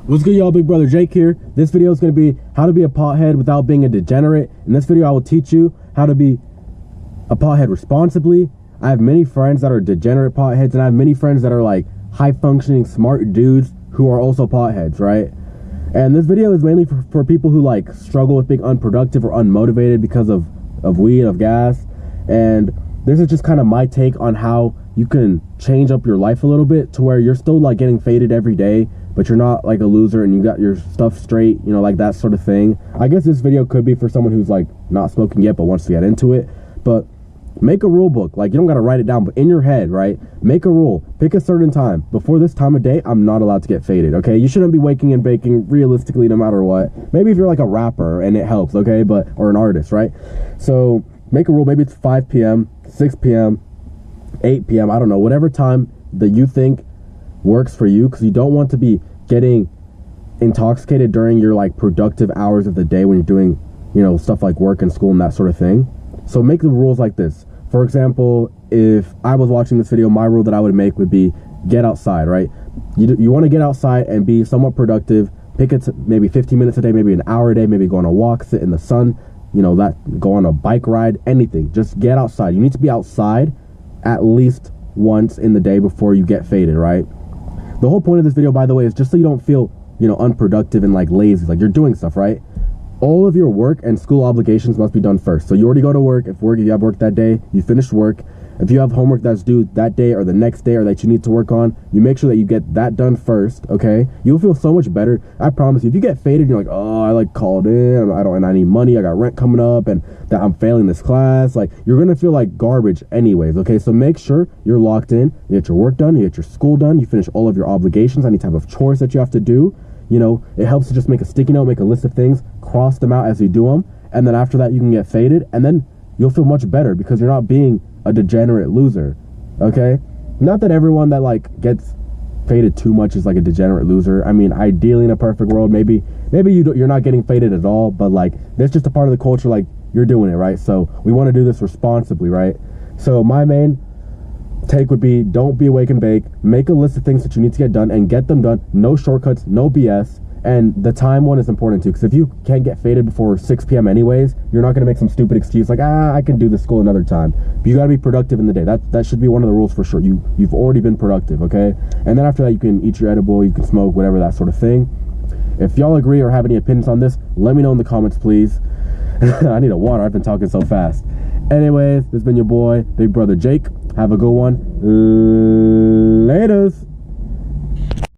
What's good, y'all? Big brother Jake here. This video is going to be how to be a pothead without being a degenerate. In this video, I will teach you how to be a pothead responsibly. I have many friends that are degenerate potheads, and I have many friends that are like high-functioning, smart dudes who are also potheads, right? And this video is mainly for people who like struggle with being unproductive or unmotivated because of weed, of gas. And this is just kind of my take on how you can change up your life a little bit to where you're still like getting faded every day, but you're not like a loser and you got your stuff straight, you know, like that sort of thing. I guess this video could be for someone who's like not smoking yet but wants to get into it. But make a rule book. Like, you don't got to write it down, but in your head, right? Make a rule. Pick a certain time. Before this time of day, I'm not allowed to get faded, okay? You shouldn't be waking and baking realistically no matter what. Maybe if you're like a rapper and it helps, okay? But or an artist, right? So make a rule. Maybe it's 5 p.m., 6 p.m., 8 p.m., I don't know, whatever time that you think works for you, because you don't want to be getting intoxicated during your like productive hours of the day when you're doing, you know, stuff like work and school and that sort of thing. So make the rules like this. For example, if I was watching this video, my rule that I would make would be get outside, right? You want to get outside and be somewhat productive. Pick it maybe 15 minutes a day, maybe an hour a day, maybe go on a walk, sit in the sun, you know, that go on a bike ride, anything. Just get outside. You need to be outside at least once in the day before you get faded, right? The whole point of this video, by the way, is just so you don't feel, you know, unproductive and like lazy, like you're doing stuff, right? All of your work and school obligations must be done first. So you already go to work. If you have work that day, you finish work. If you have homework that's due that day or the next day or that you need to work on, you make sure that you get that done first, okay? You'll feel so much better. I promise you. If you get faded, you're like, oh, I like called in, and I need money, I got rent coming up, and that I'm failing this class. Like, you're gonna feel like garbage anyways, okay? So make sure you're locked in. You get your work done, you get your school done, you finish all of your obligations, any type of chores that you have to do. You know, it helps to just make a sticky note, make a list of things, cross them out as you do them, and then after that you can get faded, and then you'll feel much better because you're not being a degenerate loser, okay? Not that everyone that like gets faded too much is like a degenerate loser. I mean, ideally in a perfect world, maybe you're not getting faded at all, but like that's just a part of the culture. Like, you're doing it, right? So we want to do this responsibly, right? So my main take would be, don't be awake and bake. Make a list of things that you need to get done and get them done. No shortcuts, no BS. And the time one is important too, because if you can't get faded before 6 p.m. anyways, you're not going to make some stupid excuse like, I can do this school another time. But you got to be productive in the day. That should be one of the rules for sure. You've already been productive, okay? And then after that, you can eat your edible, you can smoke, whatever, that sort of thing. If y'all agree or have any opinions on this, let me know in the comments, please. I need a water. I've been talking so fast. Anyways, this has been your boy, Big Brother Jake. Have a good one. Laters.